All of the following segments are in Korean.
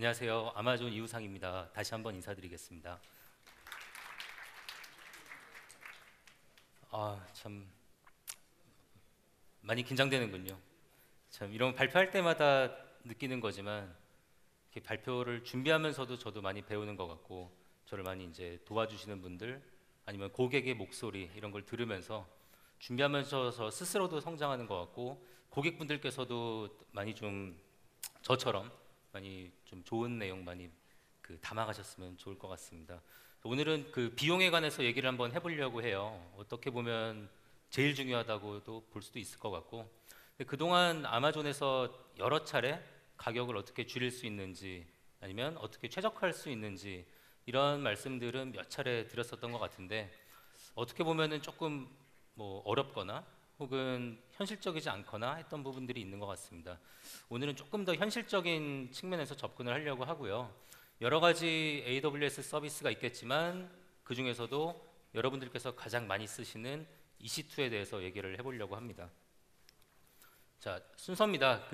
안녕하세요. 아마존 이우상입니다. 다시 한번 인사드리겠습니다. 참 많이 긴장되는군요. 참 이런 발표할 때마다 느끼는 거지만 이렇게 발표를 준비하면서도 저도 많이 배우는 것 같고 저를 많이 이제 도와주시는 분들 아니면 고객의 목소리 이런 걸 들으면서 준비하면서 저 스스로도 성장하는 것 같고 고객분들께서도 많이 좀 저처럼 많이 좀 좋은 내용 많이 담아가셨으면 좋을 것 같습니다. 오늘은 그 비용에 관해서 얘기를 한번 해보려고 해요. 어떻게 보면 제일 중요하다고도 볼 수도 있을 것 같고, 근데 그동안 아마존에서 여러 차례 가격을 어떻게 줄일 수 있는지 아니면 어떻게 최적화할 수 있는지 이런 말씀들은 몇 차례 드렸었던 것 같은데 어떻게 보면은 조금 뭐 어렵거나 혹은 현실적이지 않거나 했던 부분들이 있는 것 같습니다. 오늘은 조금 더 현실적인 측면에서 접근을 하려고 하고요. 여러 가지 AWS 서비스가 있겠지만 그 중에서도 여러분들께서 가장 많이 쓰시는 EC2에 대해서 얘기를 해보려고 합니다. 자, 순서입니다.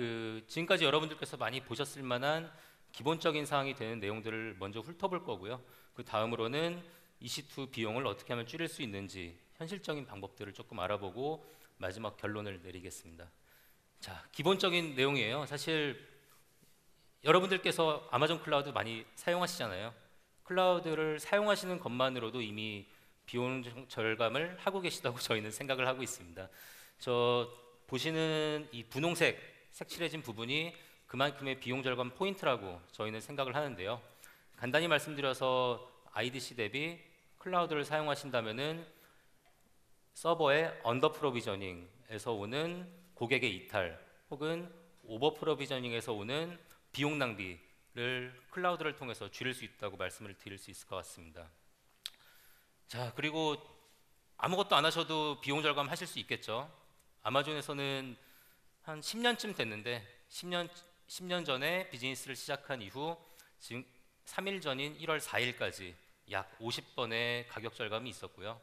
지금까지 여러분들께서 많이 보셨을 만한 기본적인 사항이 되는 내용들을 먼저 훑어볼 거고요. 그 다음으로는 EC2 비용을 어떻게 하면 줄일 수 있는지 현실적인 방법들을 조금 알아보고 마지막 결론을 내리겠습니다. 자, 기본적인 내용이에요. 사실 여러분들께서 아마존 클라우드 많이 사용하시잖아요. 클라우드를 사용하시는 것만으로도 이미 비용 절감을 하고 계시다고 저희는 생각을 하고 있습니다. 저 보시는 이 분홍색 색칠해진 부분이 그만큼의 비용 절감 포인트라고 저희는 생각을 하는데요. 간단히 말씀드려서 IDC 대비 클라우드를 사용하신다면은 서버의 언더 프로비저닝에서 오는 고객의 이탈 혹은 오버 프로비저닝에서 오는 비용 낭비를 클라우드를 통해서 줄일 수 있다고 말씀을 드릴 수 있을 것 같습니다. 자, 그리고 아무것도 안 하셔도 비용 절감 하실 수 있겠죠. 아마존에서는 한 10년쯤 됐는데 10년 전에 비즈니스를 시작한 이후 지금 3일 전인 1월 4일까지 약 50번의 가격 절감이 있었고요.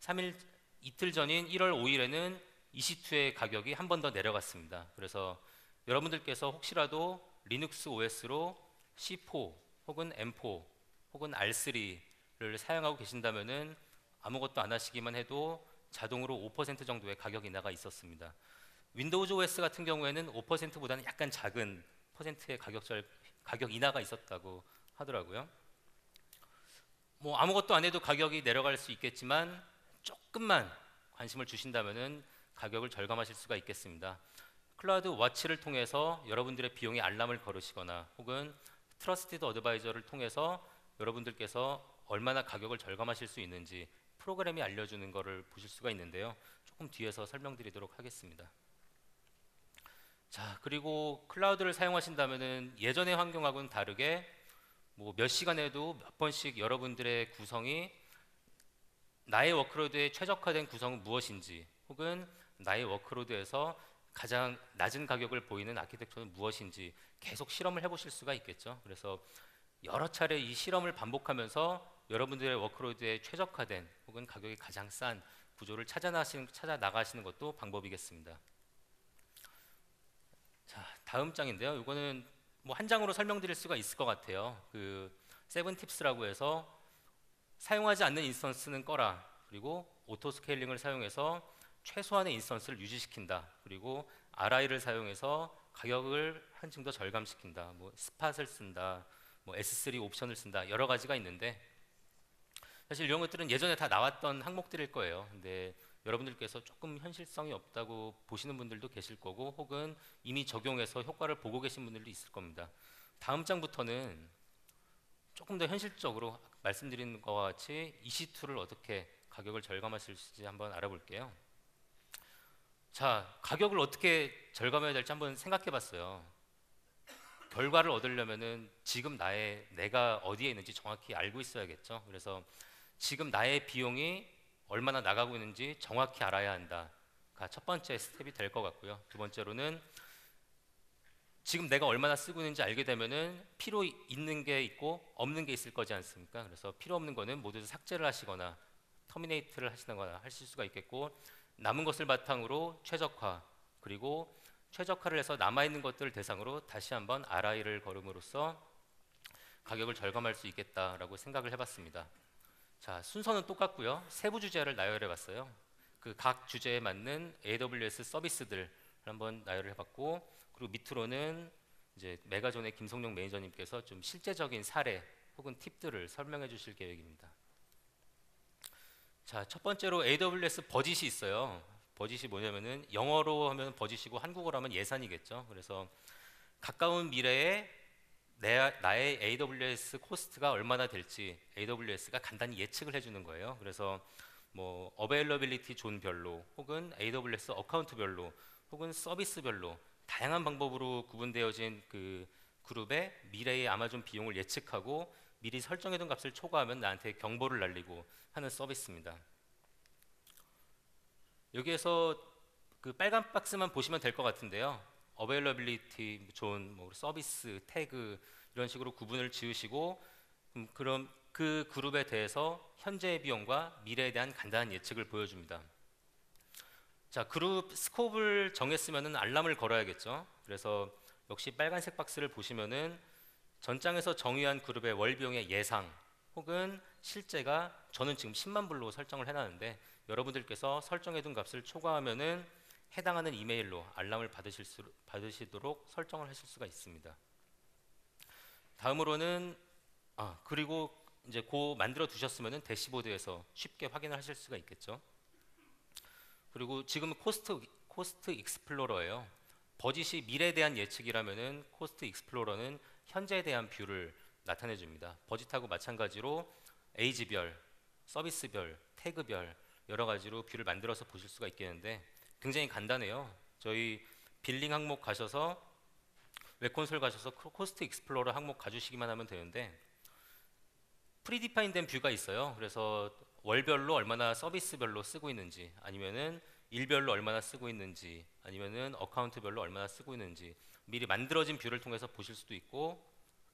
3일 이틀 전인 1월 5일에는 EC2의 가격이 한 번 더 내려갔습니다. 그래서 여러분들께서 혹시라도 리눅스 OS로 C4 혹은 M4 혹은 R3를 사용하고 계신다면은 아무것도 안 하시기만 해도 자동으로 5% 정도의 가격 인하가 있었습니다. 윈도우즈 OS 같은 경우에는 5%보다는 약간 작은 퍼센트의 가격 인하가 있었다고 하더라고요. 뭐 아무것도 안 해도 가격이 내려갈 수 있겠지만 조금만 관심을 주신다면은 가격을 절감하실 수가 있겠습니다. 클라우드 워치를 통해서 여러분들의 비용에 알람을 걸으시거나 혹은 트러스티드 어드바이저를 통해서 여러분들께서 얼마나 가격을 절감하실 수 있는지 프로그램이 알려주는 것을 보실 수가 있는데요. 조금 뒤에서 설명드리도록 하겠습니다. 자, 그리고 클라우드를 사용하신다면은 예전의 환경하고는 다르게 뭐 몇 시간에도 몇 번씩 여러분들의 구성이 나의 워크로드에 최적화된 구성은 무엇인지 혹은 나의 워크로드에서 가장 낮은 가격을 보이는 아키텍처는 무엇인지 계속 실험을 해보실 수가 있겠죠. 그래서 여러 차례 이 실험을 반복하면서 여러분들의 워크로드에 최적화된 혹은 가격이 가장 싼 구조를 찾아 나가시는 것도 방법이겠습니다. 자, 다음 장인데요. 이거는 뭐 한 장으로 설명드릴 수가 있을 것 같아요. 세븐 팁스라고 해서 사용하지 않는 인스턴스는 꺼라. 그리고 오토 스케일링을 사용해서 최소한의 인스턴스를 유지시킨다. 그리고 RI를 사용해서 가격을 한층 더 절감시킨다. 뭐 스팟을 쓴다. 뭐 S3 옵션을 쓴다. 여러 가지가 있는데 사실 이런 것들은 예전에 다 나왔던 항목들일 거예요. 근데 여러분들께서 조금 현실성이 없다고 보시는 분들도 계실 거고 혹은 이미 적용해서 효과를 보고 계신 분들도 있을 겁니다. 다음 장부터는 조금 더 현실적으로 말씀드린 것과 같이 EC2를 어떻게 가격을 절감하실 수 있을지 한번 알아볼게요. 자, 가격을 어떻게 절감해야 될지 한번 생각해 봤어요. 결과를 얻으려면은 지금 내가 어디에 있는지 정확히 알고 있어야겠죠. 그래서 지금 나의 비용이 얼마나 나가고 있는지 정확히 알아야 한다가 첫 번째 스텝이 될 것 같고요. 두 번째로는 지금 내가 얼마나 쓰고 있는지 알게 되면은 필요 있는 게 있고 없는 게 있을 거지 않습니까? 그래서 필요 없는 거는 모두 삭제를 하시거나 터미네이트를 하시거나 하실 수가 있겠고 남은 것을 바탕으로 최적화 그리고 최적화를 해서 남아있는 것들을 대상으로 다시 한번 RI를 걸음으로써 가격을 절감할 수 있겠다라고 생각을 해봤습니다. 자, 순서는 똑같고요. 세부 주제를 나열해봤어요. 그 각 주제에 맞는 AWS 서비스들 한번 나열해봤고, 그리고 밑으로는 이제 메가존의 김성룡 매니저님께서 좀 실제적인 사례 혹은 팁들을 설명해 주실 계획입니다. 자, 첫 번째로 AWS 버짓이 있어요. 버짓이 뭐냐면은 영어로 하면 버짓이고 한국어로 하면 예산이겠죠. 그래서 가까운 미래에 나의 AWS 코스트가 얼마나 될지 AWS가 간단히 예측을 해주는 거예요. 그래서 뭐 어베일러빌리티 존별로 혹은 AWS 어카운트별로 혹은 서비스별로 다양한 방법으로 구분되어진 그 그룹의 미래의 아마존 비용을 예측하고 미리 설정해둔 값을 초과하면 나한테 경보를 날리고 하는 서비스입니다. 여기에서 그 빨간 박스만 보시면 될 것 같은데요. 어베일러빌리티 존, 뭐 서비스, 태그 이런 식으로 구분을 지으시고 그럼 그 그룹에 대해서 현재의 비용과 미래에 대한 간단한 예측을 보여줍니다. 자, 그룹 스코프를 정했으면은 알람을 걸어야겠죠. 그래서 역시 빨간색 박스를 보시면은 전장에서 정의한 그룹의 월 비용의 예상 혹은 실제가 저는 지금 10만 불로 설정을 해놨는데 여러분들께서 설정해둔 값을 초과하면은 해당하는 이메일로 알람을 받으시도록 설정을 하실 수가 있습니다. 다음으로는 그리고 이제 만들어 두셨으면은 대시보드에서 쉽게 확인을 하실 수가 있겠죠. 그리고 지금 코스트 익스플로러예요. 버짓이 미래에 대한 예측이라면은 코스트 익스플로러는 현재에 대한 뷰를 나타내 줍니다. 버짓하고 마찬가지로 에이지별, 서비스별, 태그별 여러 가지로 뷰를 만들어서 보실 수가 있겠는데 굉장히 간단해요. 저희 빌링 항목 가셔서 웹콘솔 가셔서 코스트 익스플로러 항목 가주시기만 하면 되는데 프리디파인된 뷰가 있어요. 그래서 월별로 얼마나 서비스별로 쓰고 있는지 아니면은 일별로 얼마나 쓰고 있는지 아니면은 어카운트별로 얼마나 쓰고 있는지 미리 만들어진 뷰를 통해서 보실 수도 있고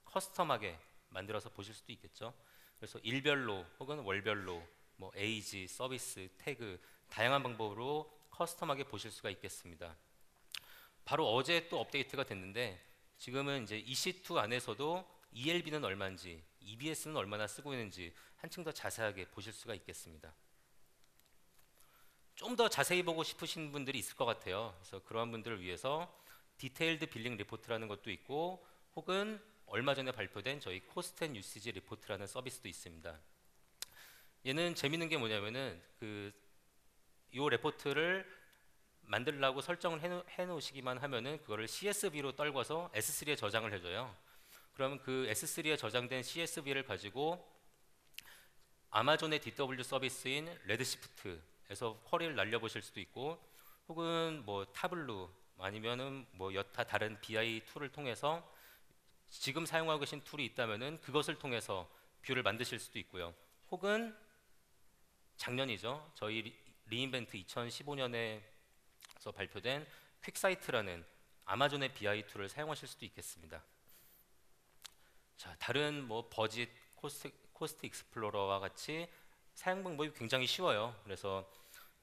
커스텀하게 만들어서 보실 수도 있겠죠. 그래서 일별로 혹은 월별로 뭐 에이지, 서비스, 태그 다양한 방법으로 커스텀하게 보실 수가 있겠습니다. 바로 어제 또 업데이트가 됐는데 지금은 이제 EC2 안에서도 ELB는 얼마인지 EBS는 얼마나 쓰고 있는지 한층 더 자세하게 보실 수가 있겠습니다. 좀 더 자세히 보고 싶으신 분들이 있을 것 같아요. 그래서 그러한 분들을 위해서 디테일드 빌링 리포트라는 것도 있고 혹은 얼마 전에 발표된 저희 코스트 앤 유시지 리포트라는 서비스도 있습니다. 얘는 재밌는 게 뭐냐면은 요 레포트를 만들려고 설정을 해놓으시기만 하면은 그거를 CSV로 떨궈서 S3에 저장을 해줘요. 그러면 그 S3에 저장된 CSV를 가지고 아마존의 DW 서비스인 레드시프트에서 쿼리를 날려보실 수도 있고 혹은 뭐 타블루 아니면은 뭐 여타 다른 BI 툴을 통해서 지금 사용하고 계신 툴이 있다면은 그것을 통해서 뷰를 만드실 수도 있고요. 혹은 작년이죠. 저희 리인벤트 2015년에서 발표된 퀵사이트라는 아마존의 BI 툴을 사용하실 수도 있겠습니다. 자, 다른 뭐 버짓, 코스트 익스플로러와 같이 사용 방법이 굉장히 쉬워요. 그래서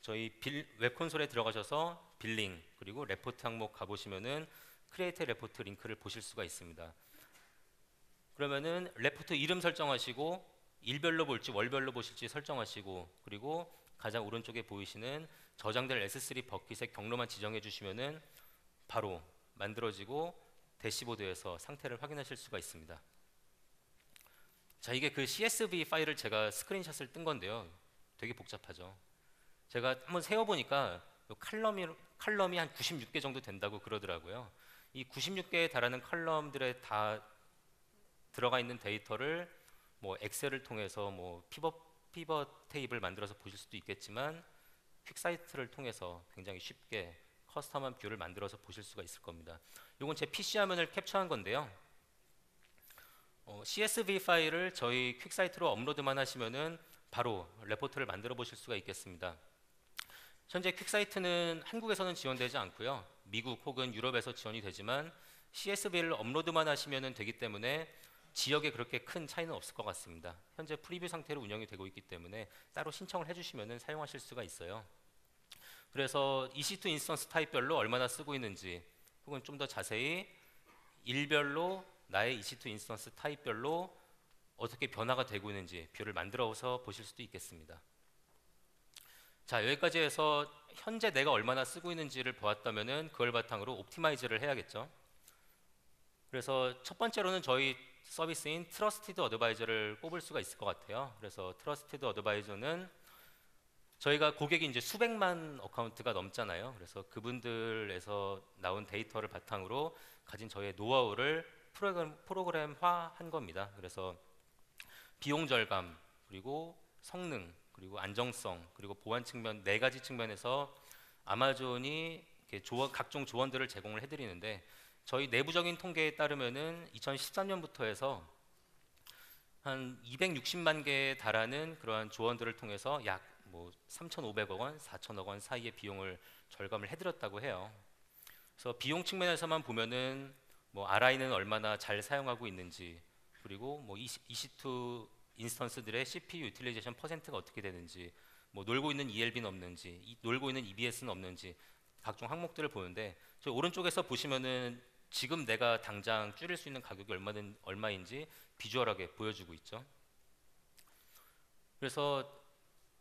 저희 웹 콘솔에 들어가셔서 빌링 그리고 레포트 항목 가보시면은 크리에이트 레포트 링크를 보실 수가 있습니다. 그러면은 레포트 이름 설정하시고 일별로 볼지 월별로 보실지 설정하시고 그리고 가장 오른쪽에 보이시는 저장될 S3 버킷의 경로만 지정해 주시면은 바로 만들어지고 대시보드에서 상태를 확인하실 수가 있습니다. 자, 이게 그 CSV 파일을 제가 스크린샷을 뜬 건데요. 되게 복잡하죠. 제가 한번 세어보니까 칼럼이 한 96개 정도 된다고 그러더라고요. 이 96개에 달하는 칼럼들에 다 들어가 있는 데이터를 뭐 엑셀을 통해서 뭐 피벗 테이블 만들어서 보실 수도 있겠지만 퀵사이트를 통해서 굉장히 쉽게 커스텀한 뷰를 만들어서 보실 수가 있을 겁니다. 이건 제 PC 화면을 캡처한 건데요. CSV 파일을 저희 퀵사이트로 업로드만 하시면은 바로 레포트를 만들어 보실 수가 있겠습니다. 현재 퀵사이트는 한국에서는 지원되지 않고요. 미국 혹은 유럽에서 지원이 되지만 CSV를 업로드만 하시면 되기 때문에 지역에 그렇게 큰 차이는 없을 것 같습니다. 현재 프리뷰 상태로 운영이 되고 있기 때문에 따로 신청을 해주시면 사용하실 수가 있어요. 그래서 EC2 인스턴스 타입별로 얼마나 쓰고 있는지 혹은 좀 더 자세히 일별로 나의 EC2 인스턴스 타입별로 어떻게 변화가 되고 있는지 뷰를 만들어서 보실 수도 있겠습니다. 자, 여기까지 해서 현재 내가 얼마나 쓰고 있는지를 보았다면은 그걸 바탕으로 옵티마이즈를 해야겠죠. 그래서 첫 번째로는 저희 서비스인 트러스티드 어드바이저를 꼽을 수가 있을 것 같아요. 그래서 트러스티드 어드바이저는 저희가 고객이 이제 수백만 어카운트가 넘잖아요. 그래서 그분들에서 나온 데이터를 바탕으로 가진 저희의 노하우를 프로그램화한 겁니다. 그래서 비용 절감, 그리고 성능, 그리고 안정성, 그리고 보안 측면 네 가지 측면에서 아마존이 이렇게 각종 조언들을 제공을 해드리는데 저희 내부적인 통계에 따르면은 2013년부터 해서 한 260만 개에 달하는 그러한 조언들을 통해서 약 뭐 3,500억 원, 4천억 원 사이의 비용을 절감을 해드렸다고 해요. 그래서 비용 측면에서만 보면은 뭐 RI는 얼마나 잘 사용하고 있는지, 그리고 뭐 EC2 인스턴스들의 CPU 유틸리제이션 퍼센트가 어떻게 되는지, 뭐 놀고 있는 ELB는 없는지, 놀고 있는 EBS는 없는지 각종 항목들을 보는데 저 오른쪽에서 보시면은 지금 내가 당장 줄일 수 있는 가격이 얼마인지 비주얼하게 보여주고 있죠. 그래서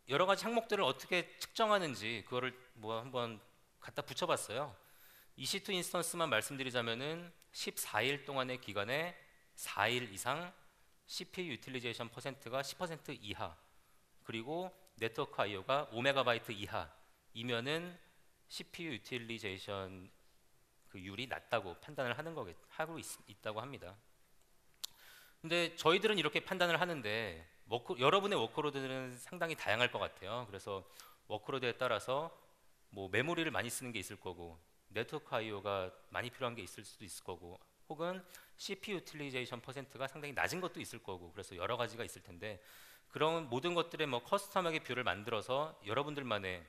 여러 가지 항목들을 어떻게 측정하는지 그거를 뭐 한번 갖다 붙여봤어요. EC2 인스턴스만 말씀드리자면은 14일 동안의 기간에 4일 이상 CPU 유틸리제이션 퍼센트가 10% 이하, 그리고 네트워크 IO가 5MB 이하이면은 CPU 유틸리제이션 그 율이 낮다고 판단을 하고 있다고 합니다. 근데 저희들은 이렇게 판단을 하는데 여러분의 워크로드는 상당히 다양할 것 같아요. 그래서 워크로드에 따라서 뭐 메모리를 많이 쓰는 게 있을 거고, 네트워크 IO가 많이 필요한 게 있을 수도 있을 거고, 혹은 CPU 유틸리제이션 퍼센트가 상당히 낮은 것도 있을 거고, 그래서 여러 가지가 있을 텐데 그런 모든 것들의 뭐 커스텀하게 뷰를 만들어서 여러분들만의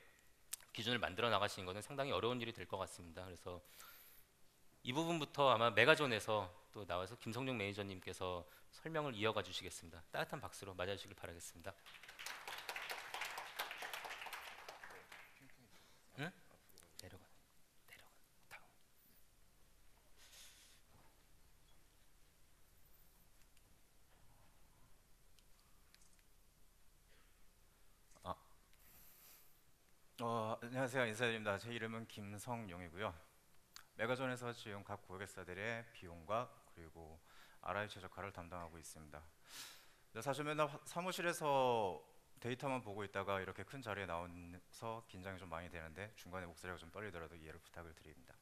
기준을 만들어 나가시는 것은 상당히 어려운 일이 될 것 같습니다. 그래서 이 부분부터 아마 메가존에서 또 나와서 김성룡 매니저님께서 설명을 이어가 주시겠습니다. 따뜻한 박수로 맞아주시길 바라겠습니다. 응? 내려가. 다음. 아, 안녕하세요. 인사드립니다. 제 이름은 김성용이고요. 메가존에서 지금 각 고객사들의 비용과 그리고 RI 최적화를 담당하고 있습니다. 근데 사실 맨날 사무실에서 데이터만 보고 있다가 이렇게 큰 자리에 나와서 긴장이 좀 많이 되는데 중간에 목소리가 좀 떨리더라도 이해를 부탁을 드립니다.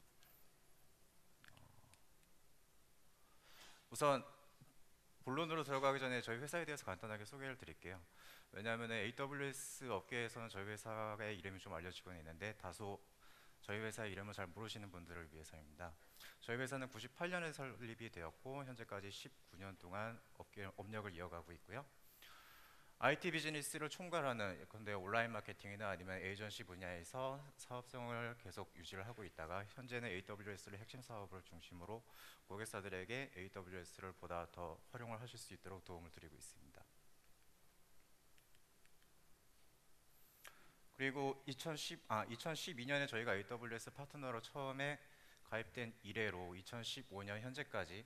우선 본론으로 들어가기 전에 저희 회사에 대해서 간단하게 소개를 드릴게요. 왜냐하면 AWS 업계에서는 저희 회사의 이름이 좀 알려지고 있는데 다소 저희 회사의 이름을 잘 모르시는 분들을 위해서입니다. 저희 회사는 98년에 설립이 되었고 현재까지 19년 동안 업력을 이어가고 있고요. IT 비즈니스를 총괄하는 예컨대 온라인 마케팅이나 아니면 에이전시 분야에서 사업성을 계속 유지를 하고 있다가 현재는 AWS를 핵심 사업을 중심으로 고객사들에게 AWS를 보다 더 활용을 하실 수 있도록 도움을 드리고 있습니다. 그리고 2012년에 저희가 AWS 파트너로 처음에 가입된 이래로 2015년 현재까지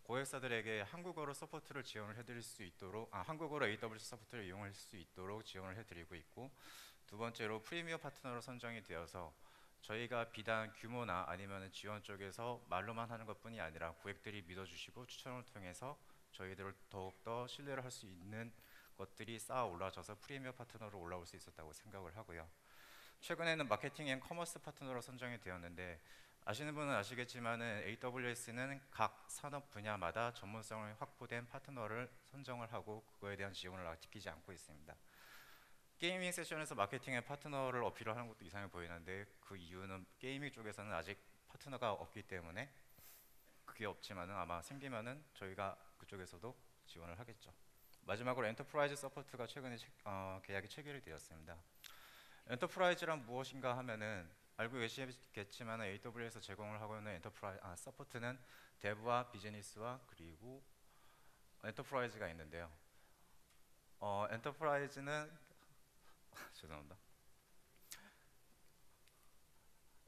고객사들에게 한국어로 서포트를 지원을 해드릴 수 있도록 한국어로 AWS 서포트를 이용할 수 있도록 지원을 해드리고 있고, 두 번째로 프리미어 파트너로 선정이 되어서 저희가 비단 규모나 아니면 지원 쪽에서 말로만 하는 것뿐이 아니라 고객들이 믿어주시고 추천을 통해서 저희들을 더욱더 신뢰를 할 수 있는 것들이 쌓아 올라져서 프리미어 파트너로 올라올 수 있었다고 생각을 하고요. 최근에는 마케팅 앤 커머스 파트너로 선정이 되었는데 아시는 분은 아시겠지만은 AWS는 각 산업 분야마다 전문성을 확보된 파트너를 선정을 하고 그거에 대한 지원을 아끼지 않고 있습니다. 게이밍 세션에서 마케팅 앤 파트너를 어필을 하는 것도 이상해 보이는데 그 이유는 게이밍 쪽에서는 아직 파트너가 없기 때문에 그게 없지만은 아마 생기면은 저희가 그쪽에서도 지원을 하겠죠. 마지막으로 엔터프라이즈 서포트가 최근에 계약이 체결이 되었습니다. 엔터프라이즈란 무엇인가 하면은 알고 계시겠지만 AWS에서 제공을 하고 있는 서포트는 데브와 비즈니스와 그리고 엔터프라이즈가 있는데요. 엔터프라이즈는 죄송합니다.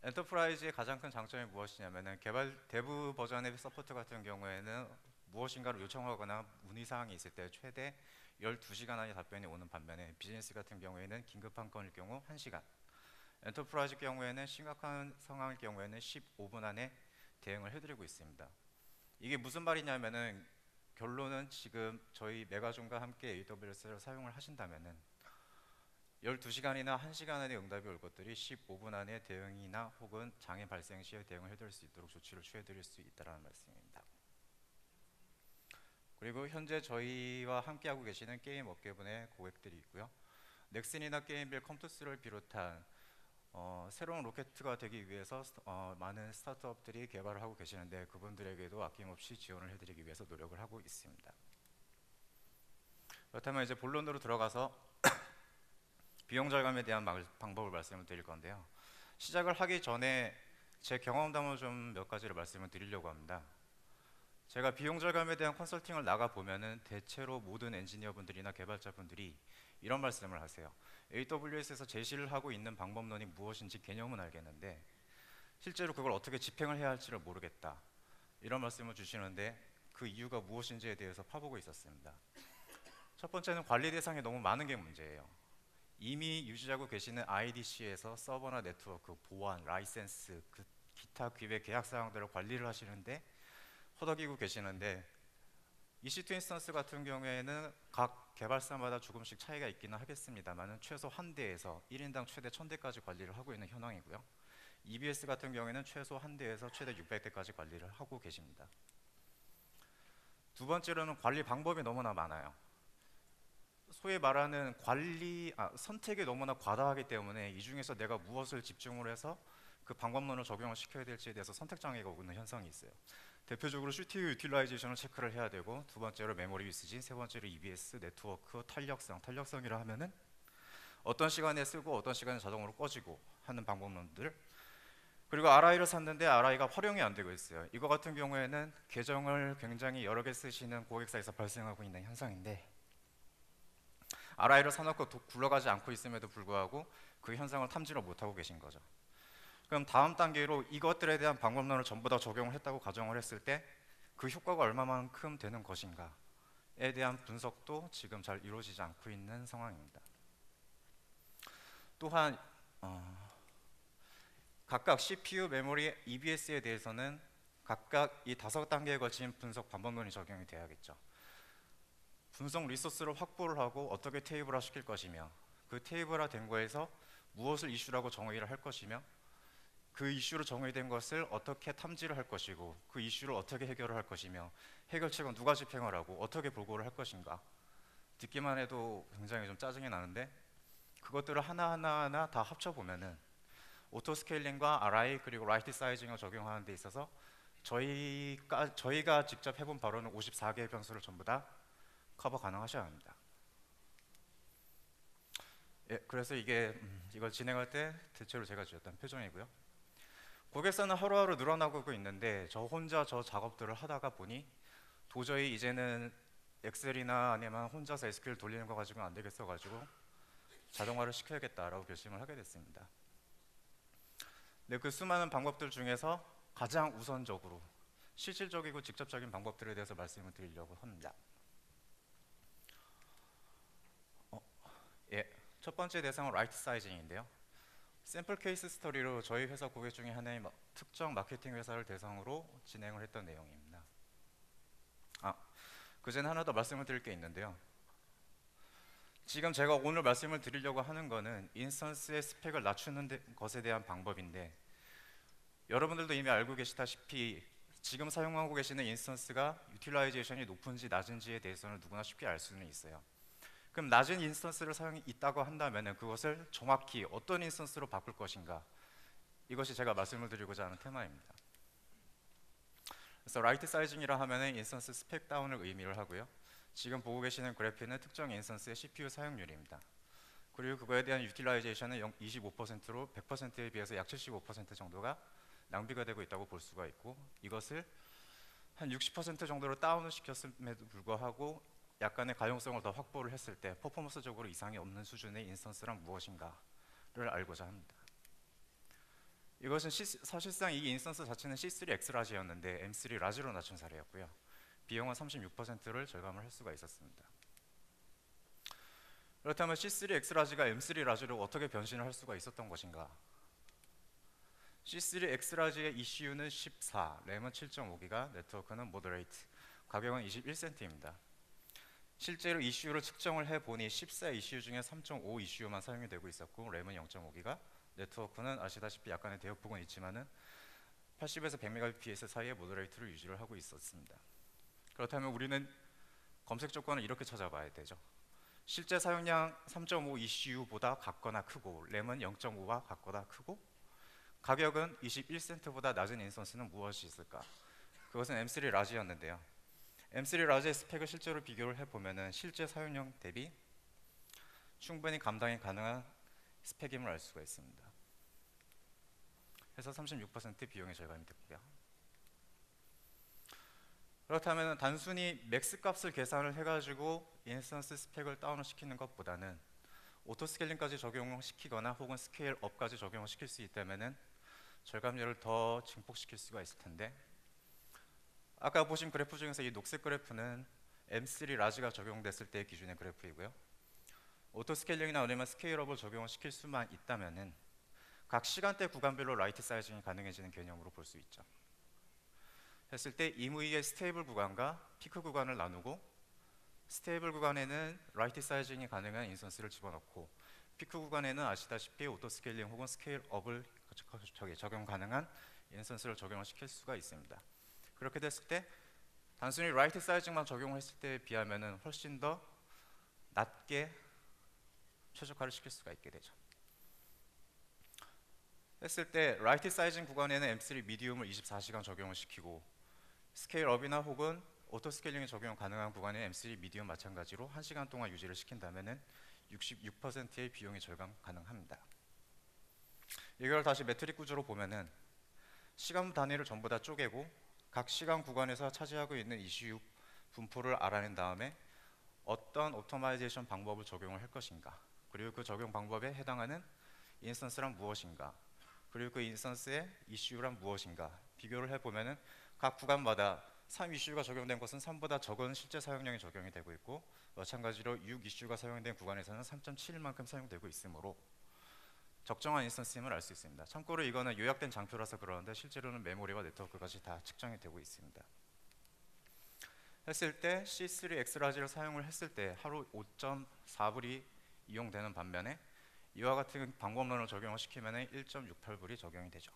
엔터프라이즈의 가장 큰 장점이 무엇이냐면은 데브 버전의 서포트 같은 경우에는 무엇인가를 요청하거나 문의사항이 있을 때 최대 12시간 안에 답변이 오는 반면에 비즈니스 같은 경우에는 긴급한 건일 경우 1시간, 엔터프라이즈 경우에는 심각한 상황일 경우에는 15분 안에 대응을 해드리고 있습니다. 이게 무슨 말이냐면은 결론은 지금 저희 메가존과 함께 AWS를 사용을 하신다면은 12시간이나 1시간 안에 응답이 올 것들이 15분 안에 대응이나 혹은 장애 발생 시에 대응을 해드릴 수 있도록 조치를 취해드릴 수 있다는 말씀입니다. 그리고 현재 저희와 함께하고 계시는 게임 업계분의 고객들이 있고요. 넥슨이나 게임빌, 컴투스를 비롯한 새로운 로켓가 되기 위해서 많은 스타트업들이 개발을 하고 계시는데 그분들에게도 아낌없이 지원을 해드리기 위해서 노력을 하고 있습니다. 그렇다면 이제 본론으로 들어가서 비용 절감에 대한 방법을 말씀을 드릴 건데요. 시작을 하기 전에 제 경험담을 좀 몇 가지를 말씀을 드리려고 합니다. 제가 비용 절감에 대한 컨설팅을 나가 보면은 대체로 모든 엔지니어분들이나 개발자분들이 이런 말씀을 하세요. AWS에서 제시를 하고 있는 방법론이 무엇인지 개념은 알겠는데 실제로 그걸 어떻게 집행을 해야 할지를 모르겠다. 이런 말씀을 주시는데 그 이유가 무엇인지에 대해서 파보고 있었습니다. 첫 번째는 관리 대상이 너무 많은 게 문제예요. 이미 유지하고 계시는 IDC에서 서버나 네트워크, 보안, 라이센스, 기타 기획 계약 사항들을 관리를 하시는데 허덕이고 계시는데 EC2 인스턴스 같은 경우에는 각 개발사마다 조금씩 차이가 있기는 하겠습니다만 최소 한 대에서 1인당 최대 1000대까지 관리를 하고 있는 현황이고요. EBS 같은 경우에는 최소 한 대에서 최대 600대까지 관리를 하고 계십니다. 두 번째로는 관리 방법이 너무나 많아요. 소위 말하는 선택이 너무나 과다하기 때문에 이 중에서 내가 무엇을 집중을 해서 그 방법론을 적용을 시켜야 될지에 대해서 선택 장애가 오는 현상이 있어요. 대표적으로 CPU 유틸라이제이션을 체크를 해야 되고, 두 번째로 메모리 유스지, 세 번째로 EBS, 네트워크, 탄력성이라 하면은 어떤 시간에 쓰고 어떤 시간에 자동으로 꺼지고 하는 방법론들, 그리고 RI를 샀는데 RI가 활용이 안 되고 있어요. 이거 같은 경우에는 계정을 굉장히 여러 개 쓰시는 고객사에서 발생하고 있는 현상인데 RI를 사놓고 굴러가지 않고 있음에도 불구하고 그 현상을 탐지를 못하고 계신 거죠. 그럼 다음 단계로 이것들에 대한 방법론을 전부 다 적용을 했다고 가정을 했을 때 그 효과가 얼마만큼 되는 것인가에 대한 분석도 지금 잘 이루어지지 않고 있는 상황입니다. 또한 각각 CPU, 메모리, EBS에 대해서는 각각 이 5단계에 걸친 분석 방법론이 적용이 돼야겠죠. 분석 리소스를 확보를 하고 어떻게 테이블화 시킬 것이며 그 테이블화 된 거에서 무엇을 이슈라고 정의를 할 것이며 그 이슈로 정의된 것을 어떻게 탐지를 할 것이고 그 이슈를 어떻게 해결을 할 것이며 해결책은 누가 집행을 하고 어떻게 보고를 할 것인가. 듣기만 해도 굉장히 좀 짜증이 나는데 그것들을 하나하나 다 합쳐보면은 오토 스케일링과 RI 그리고 라이트 사이징을 적용하는 데 있어서 저희가 직접 해본 바로는 54개의 변수를 전부 다 커버 가능하셔야 합니다. 예, 그래서 이걸 진행할 때 대체로 제가 지었던 표정이고요. 고객사는 하루하루 늘어나고 있는데 저 혼자 저 작업들을 하다가 보니 도저히 이제는 엑셀이나 아니면 혼자서 SQL 돌리는 거 가지고는 안 되겠어가지고 자동화를 시켜야겠다라고 결심을 하게 됐습니다. 네, 그 수많은 방법들 중에서 가장 우선적으로 실질적이고 직접적인 방법들에 대해서 말씀을 드리려고 합니다. 예, 첫 번째 대상은 라이트 사이징인데요. 샘플 케이스 스터디로 저희 회사 고객 중에 하나의 특정 마케팅 회사를 대상으로 진행을 했던 내용입니다. 그 전에 하나 더 말씀을 드릴 게 있는데요. 지금 제가 오늘 말씀을 드리려고 하는 거는 인스턴스의 스펙을 낮추는 것에 대한 방법인데 여러분들도 이미 알고 계시다시피 지금 사용하고 계시는 인스턴스가 유틸라이제이션이 높은지 낮은지에 대해서는 누구나 쉽게 알 수는 있어요. 그럼 낮은 인스턴스를 사용이 있다고 한다면 그것을 정확히 어떤 인스턴스로 바꿀 것인가, 이것이 제가 말씀을 드리고자 하는 테마입니다. 그래서 라이트 사이징이라 하면 인스턴스 스펙 다운을 의미를 하고요. 지금 보고 계시는 그래프는 특정 인스턴스의 CPU 사용률입니다. 그리고 그거에 대한 유틸라이제이션은 25%로 100%에 비해서 약 75% 정도가 낭비가 되고 있다고 볼 수가 있고, 이것을 한 60% 정도로 다운을 시켰음에도 불구하고 약간의 가용성을 더 확보를 했을 때 퍼포먼스적으로 이상이 없는 수준의 인스턴스란 무엇인가를 알고자 합니다. 이것은 사실상 이 인스턴스 자체는 C3 X 라지였는데 M3 라지로 낮춘 사례였고요. 비용은 36%를 절감을 할 수가 있었습니다. 그렇다면 C3X 라지가 M3 라지로 어떻게 변신을 할 수가 있었던 것인가? C3X 라지의 ECU는 14, 램은 7.5기가, 네트워크는 모더레이트, 가격은 21센트입니다. 실제로 ECU를 측정을 해보니 14 ECU 중에 3.5 ECU만 사용이 되고 있었고, 램은 0.5기가, 네트워크는 아시다시피 약간의 대역폭은 있지만은 80에서 100mbps 사이의 모더레이트를 유지를 하고 있었습니다. 그렇다면 우리는 검색 조건을 이렇게 찾아봐야 되죠. 실제 사용량 3.5 ECU보다 같거나 크고, 램은 0.5와 같거나 크고, 가격은 21센트보다 낮은 인스턴스는 무엇이 있을까? 그것은 M3 라지였는데요. M3 라지의 스펙을 실제로 비교를 해보면 실제 사용량 대비 충분히 감당이 가능한 스펙임을 알 수가 있습니다. 해서 36% 비용이 절감이 됐고요. 그렇다면 단순히 맥스 값을 계산을 해가지고 인스턴스 스펙을 다운을 시키는 것보다는 오토 스케일링까지 적용시키거나 혹은 스케일 업까지 적용을 시킬 수 있다면 절감률을 더 증폭시킬 수가 있을 텐데, 아까 보신 그래프 중에서 이 녹색 그래프는 M3 라지가 적용됐을 때의 기준의 그래프이고요. 오토 스케일링이나 아니면 스케일업을 적용을 시킬 수만 있다면은 각 시간대 구간별로 라이트 사이징이 가능해지는 개념으로 볼 수 있죠. 했을 때 이무이의 스테이블 구간과 피크 구간을 나누고, 스테이블 구간에는 라이트 사이징이 가능한 인스턴스를 집어넣고, 피크 구간에는 아시다시피 오토 스케일링 혹은 스케일업을 적용 가능한 인스턴스를 적용을 시킬 수가 있습니다. 그렇게 됐을 때 단순히 라이트 사이징만 적용을 했을 때에 비하면 훨씬 더 낮게 최적화를 시킬 수가 있게 되죠. 했을 때 라이트 사이징 구간에는 M3 미디움을 24시간 적용을 시키고, 스케일업이나 혹은 오토 스케일링이 적용 가능한 구간에 M3 미디움 마찬가지로 1시간 동안 유지를 시킨다면 66%의 비용이 절감 가능합니다. 이걸 다시 매트릭 구조로 보면은 시간 단위를 전부 다 쪼개고 각 시간 구간에서 차지하고 있는 ECU 분포를 알아낸 다음에 어떤 오토마이제이션 방법을 적용을 할 것인가, 그리고 그 적용 방법에 해당하는 인스턴스란 무엇인가, 그리고 그 인스턴스의 ECU란 무엇인가 비교를 해보면은 각 구간마다 3 ECU가 적용된 것은 3보다 적은 실제 사용량이 적용이 되고 있고, 마찬가지로 6 ECU가 사용된 구간에서는 3.7만큼 사용되고 있으므로 적정한 인스턴스임을 알 수 있습니다. 참고로 이거는 요약된 장표라서 그러는데 실제로는 메모리와 네트워크까지 다 측정이 되고 있습니다. 했을 때 C3X 라지를 사용을 했을 때 하루 5.4불이 이용되는 반면에 이와 같은 방법론을 적용을 시키면 1.68불이 적용이 되죠.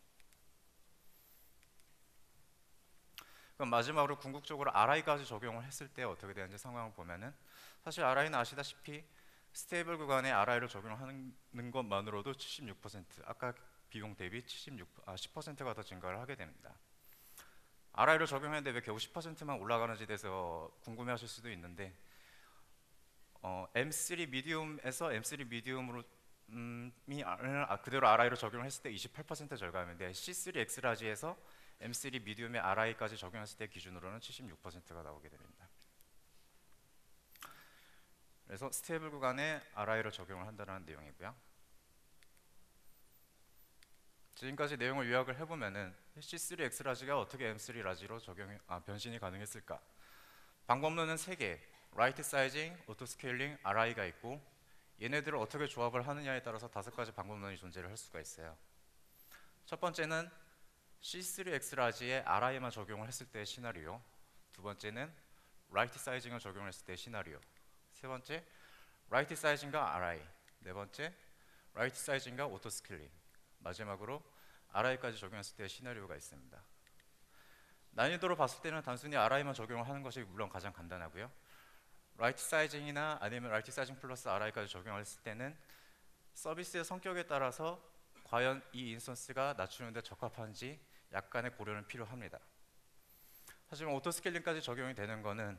그럼 마지막으로 궁극적으로 RI까지 적용을 했을 때 어떻게 되는지 상황을 보면은, 사실 RI는 아시다시피 스테이블 구간에 RI를 적용하는 것만으로도 76%, 아까 비용 대비 10%가 더 증가를 하게 됩니다. RI를 적용했는데 왜 겨우 10%만 올라가는지 대해서 궁금해하실 수도 있는데, M3 미디움에서 M3 미디움으로 그대로 RI를 적용을 했을 때 28% 절감인데, C3X 라지에서 M3 미디움의 RI까지 적용했을 때 기준으로는 76%가 나오게 됩니다. 그래서 스테이블 구간에 RI를 적용을 한다는 내용이고요. 지금까지 내용을 요약을 해보면은 C3X 라지가 어떻게 M3 라지로 변신이 가능했을까? 방법론은 3개, 라이트 사이징, 오토 스케일링, RI가 있고, 얘네들을 어떻게 조합을 하느냐에 따라서 5가지 방법론이 존재를 할 수가 있어요. 첫 번째는 C3X 라지에 RI만 적용을 했을 때의 시나리오, 두 번째는 라이트 사이징을 적용했을 때의 시나리오, 세 번째 라이트 사이징과 RI, 네 번째 라이트 사이징과 오토 스케일링, 마지막으로 RI까지 적용했을 때의 시나리오가 있습니다. 난이도로 봤을 때는 단순히 RI만 적용을 하는 것이 물론 가장 간단하고요. 라이트 사이징이나 아니면 라이트 사이징 플러스 RI까지 적용했을 때는 서비스의 성격에 따라서 과연 이 인스턴스가 낮추는 데 적합한지 약간의 고려는 필요합니다. 하지만 오토 스케일링까지 적용이 되는 거는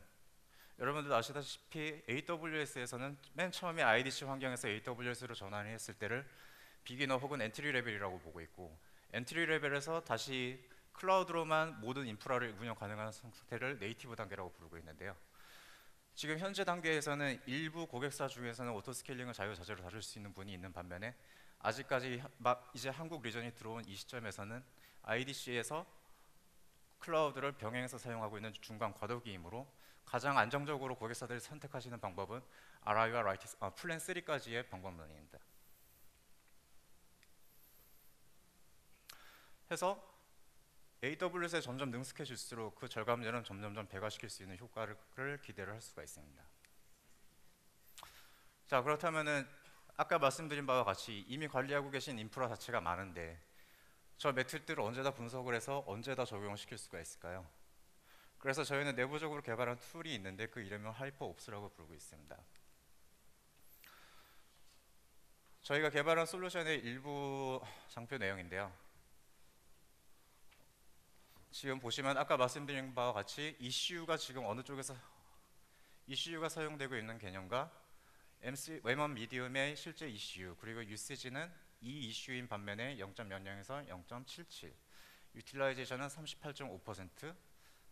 여러분들 아시다시피 AWS에서는 맨 처음에 IDC 환경에서 AWS로 전환을 했을 때를 비기너 혹은 엔트리 레벨이라고 보고 있고, 엔트리 레벨에서 다시 클라우드로만 모든 인프라를 운영 가능한 상태를 네이티브 단계라고 부르고 있는데요. 지금 현재 단계에서는 일부 고객사 중에서는 오토 스케일링을 자유자재로 다룰 수 있는 분이 있는 반면에, 아직까지 이제 한국 리전이 들어온 이 시점에서는 IDC에서 클라우드를 병행해서 사용하고 있는 중간 과도기이므로 가장 안정적으로 고객사들이 선택하시는 방법은 RI와 플랜 3까지의 방법론입니다. 해서 AWS에 점점 능숙해질수록 그 절감률은 점점점 배가시킬 수 있는 효과를 기대를 할 수가 있습니다. 자, 그렇다면은 아까 말씀드린 바와 같이 이미 관리하고 계신 인프라 자체가 많은데 저 매트릭들을 언제 다 분석을 해서 언제 다 적용을 시킬 수가 있을까요? 그래서 저희는 내부적으로 개발한 툴이 있는데 그 이름은 하이퍼옵스라고 부르고 있습니다. 저희가 개발한 솔루션의 일부 장표 내용인데요. 지금 보시면 아까 말씀드린 바와 같이 이슈가 지금 어느 쪽에서 이슈가 사용되고 있는 개념과 웨먼 미디움의 실제 이슈 그리고 유세지는 이 이슈인 반면에 0.00에서 0.77 유틸라이제이션은 38.5%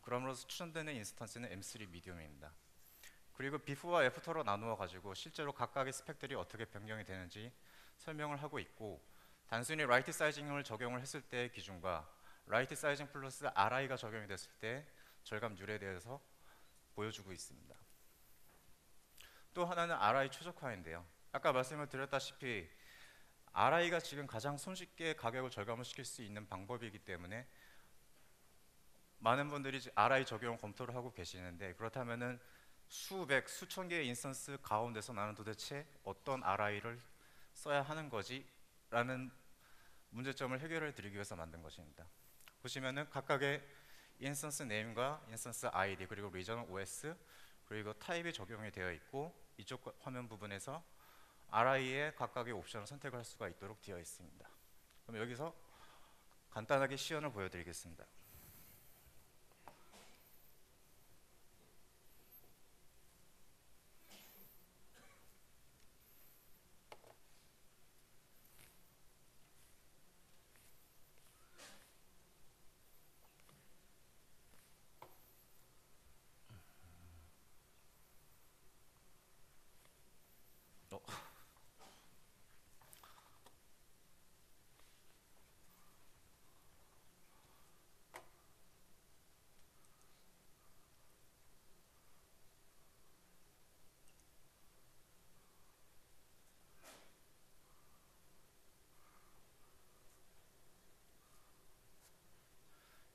그럼으로써 추천되는 인스턴스는 M3 미디움입니다. 그리고 비포와 애프터로 나누어 가지고 실제로 각각의 스펙들이 어떻게 변경이 되는지 설명을 하고 있고 단순히 라이트 사이징을 적용을 했을 때의 기준과 라이트 사이징 플러스 RI가 적용이 됐을 때 절감률에 대해서 보여주고 있습니다. 또 하나는 RI 최적화인데요. 아까 말씀을 드렸다시피 RI가 지금 가장 손쉽게 가격을 절감을 시킬 수 있는 방법이기 때문에 많은 분들이 RI 적용을 검토를 하고 계시는데 그렇다면은 수백, 수천 개의 인스턴스 가운데서 나는 도대체 어떤 RI를 써야 하는 거지? 라는 문제점을 해결해 드리기 위해서 만든 것입니다. 보시면은 각각의 인스턴스 네임과 인스턴스 ID 그리고 리전 OS 그리고 타입이 적용이 되어 있고 이쪽 화면 부분에서 RI의 각각의 옵션을 선택할 수가 있도록 되어 있습니다. 그럼 여기서 간단하게 시연을 보여드리겠습니다.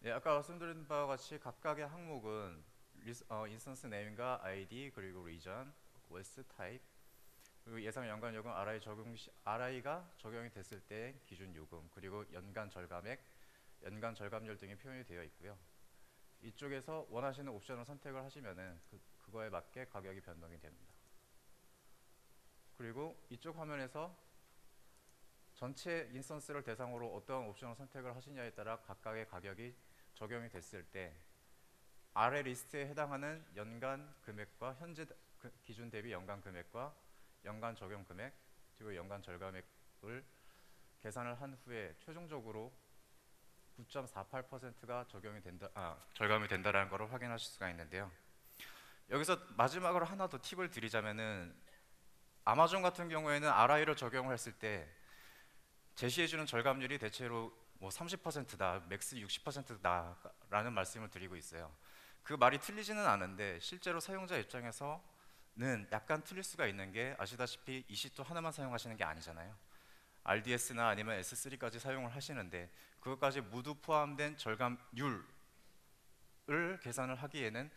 네, 아까 말씀드린 바와 같이 각각의 항목은 인스턴스 네임과 ID 그리고 리전, OS 타입 그리고 예상 연간 요금 RI가 적용이 됐을 때 기준 요금 그리고 연간 절감액, 연간 절감률 등이 표현이 되어 있고요. 이쪽에서 원하시는 옵션을 선택을 하시면은 그거에 맞게 가격이 변동이 됩니다. 그리고 이쪽 화면에서 전체 인스턴스를 대상으로 어떤 옵션을 선택을 하시냐에 따라 각각의 가격이 적용이 됐을 때 아래 리스트에 해당하는 연간 금액과 현재 기준 대비 연간 금액과 연간 적용 금액 그리고 연간 절감액을 계산을 한 후에 최종적으로 9.48%가 절감이 된다라는 것을 확인하실 수가 있는데요. 여기서 마지막으로 하나 더 팁을 드리자면은 아마존 같은 경우에는 RI를 적용을 했을 때 제시해주는 절감률이 대체로 뭐 30%다, 맥스 60%다라는 말씀을 드리고 있어요. 그 말이 틀리지는 않은데 실제로 사용자 입장에서는 약간 틀릴 수가 있는 게 아시다시피 EC2 하나만 사용하시는 게 아니잖아요. RDS나 아니면 S3까지 사용을 하시는데 그것까지 모두 포함된 절감률을 계산을 하기에는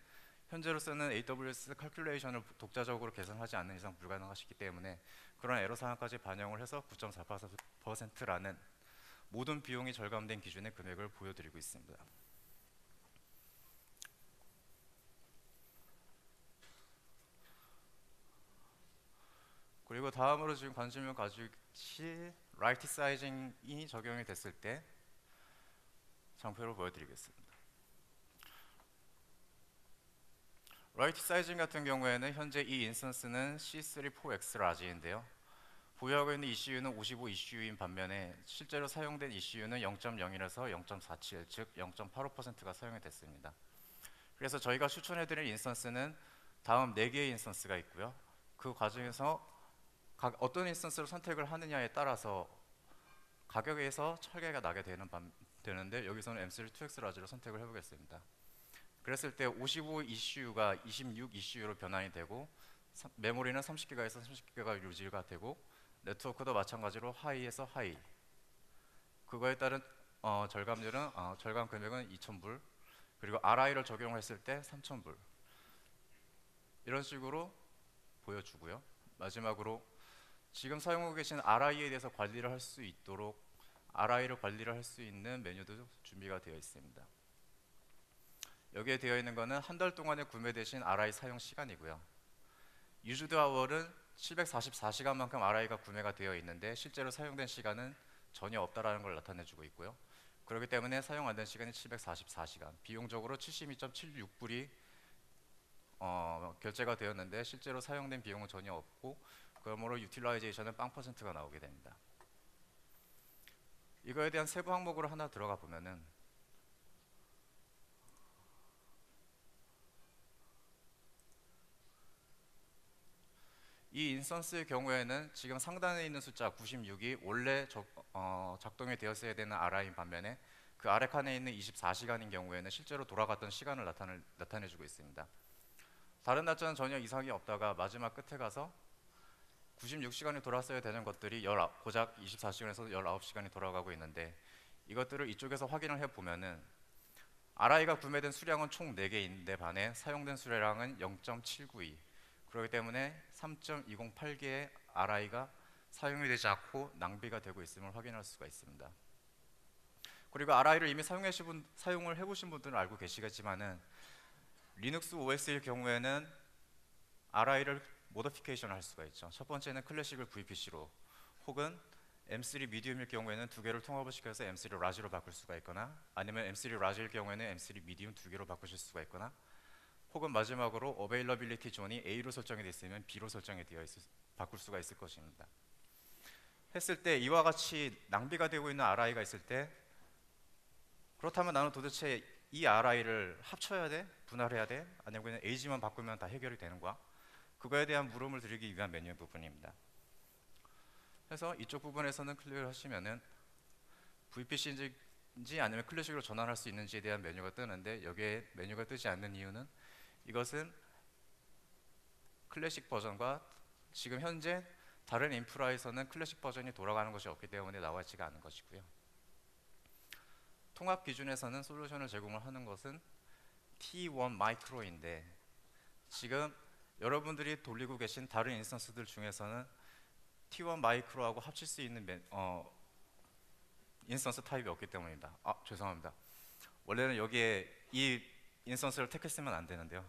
현재로 쓰는 AWS 칼큘레이션을 독자적으로 계산하지 않는 이상 불가능하시기 때문에 그런 애로사항까지 반영을 해서 9.48%라는 모든 비용이 절감된 기준의 금액을 보여드리고 있습니다. 그리고 다음으로 지금 관심을 가지실 라이트 사이징이 적용이 됐을 때 장표를 보여드리겠습니다. 라이트 사이징 같은 경우에는 현재 이 인스턴스는 C34X 라지인데요. 보유하고 있는 ECU는 55 ECU인 반면에 실제로 사용된 ECU는 0.01에서 0.47, 즉 0.85%가 사용이 됐습니다. 그래서 저희가 추천해드릴 인스턴스는 다음 4개의 인스턴스가 있고요. 그 과정에서 어떤 인스턴스를 선택을 하느냐에 따라서 가격에서 차이가 나게 되는 되는데 여기서는 M3 2X 라지를 선택을 해보겠습니다. 그랬을 때 55 ECU가 26 ECU로 변환이 되고 메모리는 30기가에서 30기가 유지가 되고 네트워크도 마찬가지로 하이에서 하이. 그거에 따른 절감률은 절감 금액은 2,000불. 그리고 RI를 적용했을 때 3,000불. 이런 식으로 보여주고요. 마지막으로 지금 사용하고 계신 RI에 대해서 관리를 할 수 있도록 RI를 관리를 할 수 있는 메뉴도 준비가 되어 있습니다. 여기에 되어 있는 것은 한 달 동안에 구매되신 RI 사용 시간이고요. 유즈드 아워는 744시간만큼 RI가 구매가 되어 있는데 실제로 사용된 시간은 전혀 없다라는 걸 나타내주고 있고요. 그렇기 때문에 사용 안 된 시간이 744시간, 비용적으로 72.76불이 결제가 되었는데 실제로 사용된 비용은 전혀 없고 그러므로 유틸라이제이션은 0%가 나오게 됩니다. 이거에 대한 세부 항목으로 하나 들어가 보면은 이 인스턴스의 경우에는 지금 상단에 있는 숫자 96이 원래 작동이 되었어야 되는 RI인 반면에 그 아래 칸에 있는 24시간인 경우에는 실제로 돌아갔던 시간을 나타내주고 있습니다. 다른 날짜는 전혀 이상이 없다가 마지막 끝에 가서 96시간이 돌았어야 되는 것들이 고작 24시간에서 19시간이 돌아가고 있는데 이것들을 이쪽에서 확인을 해보면은 RI가 구매된 수량은 총 4개인데 반해 사용된 수량은 0.792. 그렇기 때문에 3.208개의 RI가 사용이 되지 않고 낭비가 되고 있음을 확인할 수가 있습니다. 그리고 RI를 이미 사용을 해보신 분들은 알고 계시겠지만은 리눅스 OS의 경우에는 RI를 모디피케이션 할 수가 있죠. 첫 번째는 클래식을 VPC로 혹은 M3 미디움일 경우에는 두 개를 통합을 시켜서 M3 라지로 바꿀 수가 있거나 아니면 M3 라지일 경우에는 M3 미디움 두 개로 바꾸실 수가 있거나 혹은 마지막으로 어베일러빌리티 존이 A로 설정이 되어 있으면 B로 설정이 바꿀 수가 있을 것입니다. 했을 때 이와 같이 낭비가 되고 있는 RI가 있을 때 그렇다면 나는 도대체 이 RI를 합쳐야 돼? 분할해야 돼? 아니면 그냥 AG만 바꾸면 다 해결이 되는 거야? 그거에 대한 물음을 드리기 위한 메뉴 부분입니다. 그래서 이쪽 부분에서는 클릭을 하시면은 VPC인지 아니면 클래식으로 전환할 수 있는지에 대한 메뉴가 뜨는데 여기에 메뉴가 뜨지 않는 이유는 이것은 클래식 버전과 지금 현재 다른 인프라에서는 클래식 버전이 돌아가는 것이 없기 때문에 나와 있지가 않은 것이고요. 통합 기준에서는 솔루션을 제공을 하는 것은 T1 마이크로인데 지금 여러분들이 돌리고 계신 다른 인스턴스들 중에서는 T1 마이크로하고 합칠 수 있는 인스턴스 타입이 없기 때문입니다. 죄송합니다. 원래는 여기에 이 인스턴스를 택했으면 안 되는데요.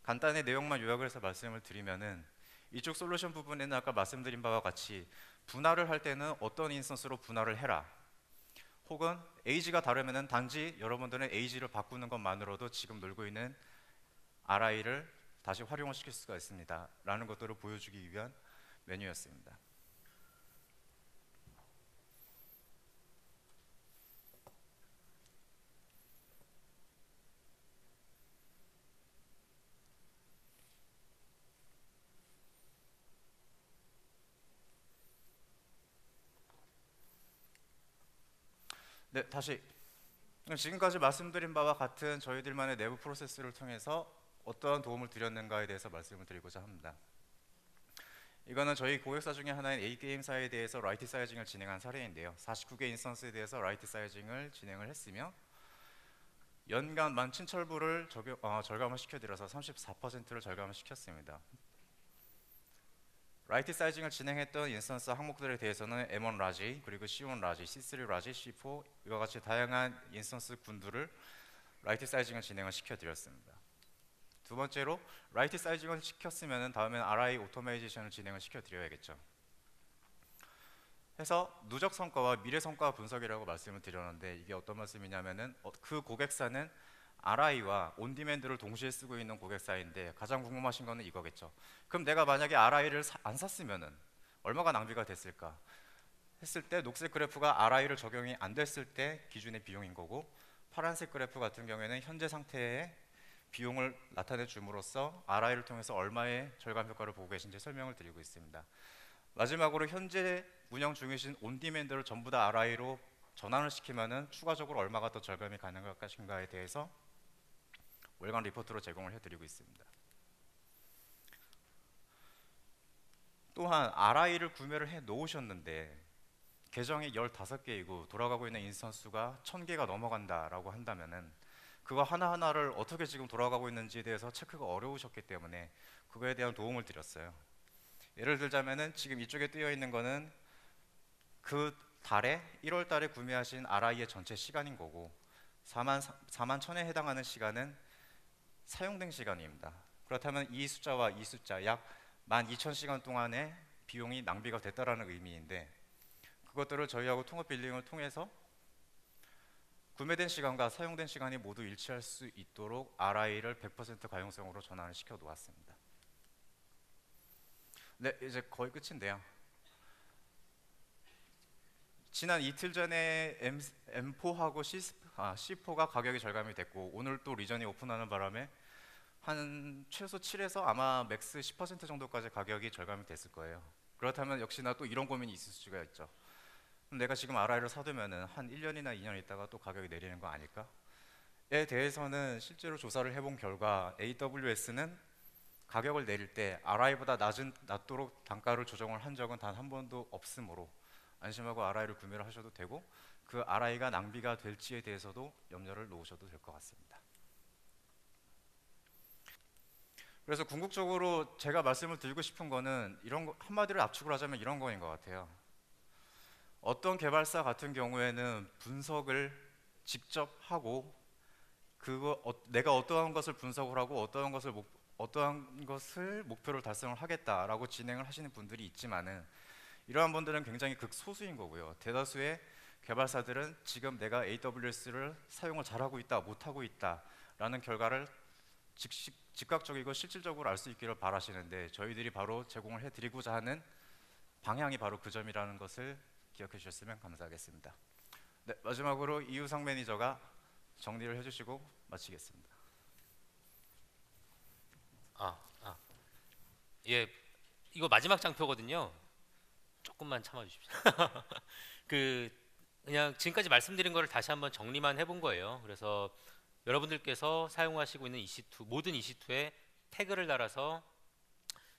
간단히 내용만 요약을 해서 말씀을 드리면은 이쪽 솔루션 부분에는 아까 말씀드린 바와 같이 분할을 할 때는 어떤 인스턴스로 분할을 해라. 혹은 AG가 다르면은 단지 여러분들은 AG를 바꾸는 것만으로도 지금 놀고 있는 RI를 다시 활용을 시킬 수가 있습니다. 라는 것들을 보여주기 위한 메뉴였습니다. 네, 다시 지금까지 말씀드린 바와 같은 저희들만의 내부 프로세스를 통해서 어떠한 도움을 드렸는가에 대해서 말씀을 드리고자 합니다. 이거는 저희 고객사 중에 하나인 A게임사에 대해서 라이트 사이징을 진행한 사례인데요. 49개 인스턴스에 대해서 라이트 사이징을 진행을 했으며 연간 17,000불을 절감을 시켜드려서 34%를 절감을 시켰습니다. 라이트 사이징을 진행했던 인스턴스 항목들에 대해서는 M1 라지, 그리고 C1 라지, C3 라지, C4 이와 같이 다양한 인스턴스 군들을 라이트 사이징을 진행을 시켜드렸습니다. 두 번째로 라이트 사이징을 시켰으면 다음엔 RI 오토메이제이션을 진행을 시켜드려야겠죠. 해서 누적 성과와 미래 성과 분석이라고 말씀을 드렸는데 이게 어떤 말씀이냐면은 그 고객사는 RI와 온디맨드를 동시에 쓰고 있는 고객사인데 가장 궁금하신 거는 이거겠죠. 그럼 내가 만약에 RI를 안 샀으면은 얼마가 낭비가 됐을까 했을 때 녹색 그래프가 RI를 적용이 안 됐을 때 기준의 비용인 거고 파란색 그래프 같은 경우에는 현재 상태의 비용을 나타내 줌으로써 RI를 통해서 얼마의 절감 효과를 보고 계신지 설명을 드리고 있습니다. 마지막으로 현재 운영 중이신 온디맨드를 전부 다 RI로 전환을 시키면은 추가적으로 얼마가 더 절감이 가능할 것인가에 대해서 월간 리포트로 제공을 해드리고 있습니다. 또한 RI를 구매를 해 놓으셨는데 계정이 15개이고 돌아가고 있는 인스턴스가 1000개가 넘어간다라고 한다면은 그거 하나하나를 어떻게 지금 돌아가고 있는지에 대해서 체크가 어려우셨기 때문에 그거에 대한 도움을 드렸어요. 예를 들자면은 지금 이쪽에 뜨여 있는 거는 그 달에 1월 달에 구매하신 RI의 전체 시간인 거고 4만 1000에 해당하는 시간은 사용된 시간입니다. 그렇다면 이 숫자와 이 숫자 약 12,000시간 동안의 비용이 낭비가 됐다라는 의미인데 그것들을 저희하고 통합 빌링을 통해서 구매된 시간과 사용된 시간이 모두 일치할 수 있도록 RI를 100% 가용성으로 전환을 시켜 놓았습니다. 네, 이제 거의 끝인데요. 지난 이틀 전에 M4하고 C4가 가격이 절감이 됐고 오늘 또 리전이 오픈하는 바람에 한 최소 7에서 아마 맥스 10% 정도까지 가격이 절감이 됐을 거예요. 그렇다면 역시나 또 이런 고민이 있을 수가 있죠. 그럼 내가 지금 RI를 사두면은 한 1년이나 2년 있다가 또 가격이 내리는 거 아닐까? 에 대해서는 실제로 조사를 해본 결과 AWS는 가격을 내릴 때 RI보다 낮도록 단가를 조정을 한 적은 단 한 번도 없으므로 안심하고 RI를 구매를 하셔도 되고 그 RI가 낭비가 될지에 대해서도 염려를 놓으셔도 될 것 같습니다. 그래서 궁극적으로 제가 말씀을 드리고 싶은 거는 이런 거, 한마디로 압축을 하자면 이런 거인 것 같아요. 어떤 개발사 같은 경우에는 분석을 직접 하고 내가 어떠한 것을 분석을 하고 어떠한 것을 목표를 달성을 하겠다라고 진행을 하시는 분들이 있지만은 이러한 분들은 굉장히 극소수인 거고요. 대다수의 개발사들은 지금 내가 AWS를 사용을 잘하고 있다, 못하고 있다라는 결과를 즉각적이고 실질적으로 알 수 있기를 바라시는데 저희들이 바로 제공을 해드리고자 하는 방향이 바로 그 점이라는 것을 기억해 주셨으면 감사하겠습니다. 네, 마지막으로 이우상 매니저가 정리를 해주시고 마치겠습니다. 예, 이거 마지막 장표거든요. 조금만 참아주십시오. 그 그냥 지금까지 말씀드린 거를 다시 한번 정리만 해본 거예요. 그래서 여러분들께서 사용하시고 있는 EC2 모든 EC2에 태그를 달아서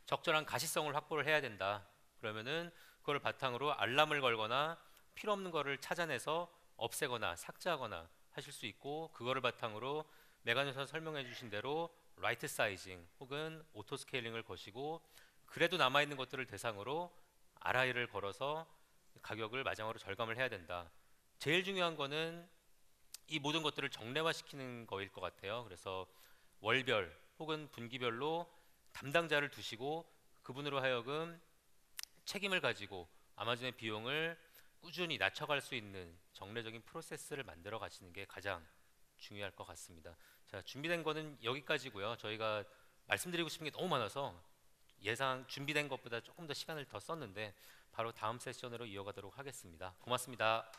적절한 가시성을 확보를 해야 된다. 그러면은 그걸 바탕으로 알람을 걸거나 필요 없는 거를 찾아내서 없애거나 삭제하거나 하실 수 있고 그거를 바탕으로 메가님께서 설명해 주신 대로 라이트 사이징 혹은 오토 스케일링을 거시고 그래도 남아있는 것들을 대상으로 RI를 걸어서 가격을 마지막으로 절감을 해야 된다. 제일 중요한 거는 이 모든 것들을 정례화시키는 거일 것 같아요. 그래서 월별 혹은 분기별로 담당자를 두시고 그분으로 하여금 책임을 가지고 아마존의 비용을 꾸준히 낮춰갈 수 있는 정례적인 프로세스를 만들어 가시는 게 가장 중요할 것 같습니다. 자, 준비된 거는 여기까지고요. 저희가 말씀드리고 싶은 게 너무 많아서 예상 준비된 것보다 조금 더 시간을 더 썼는데 바로 다음 세션으로 이어가도록 하겠습니다. 고맙습니다.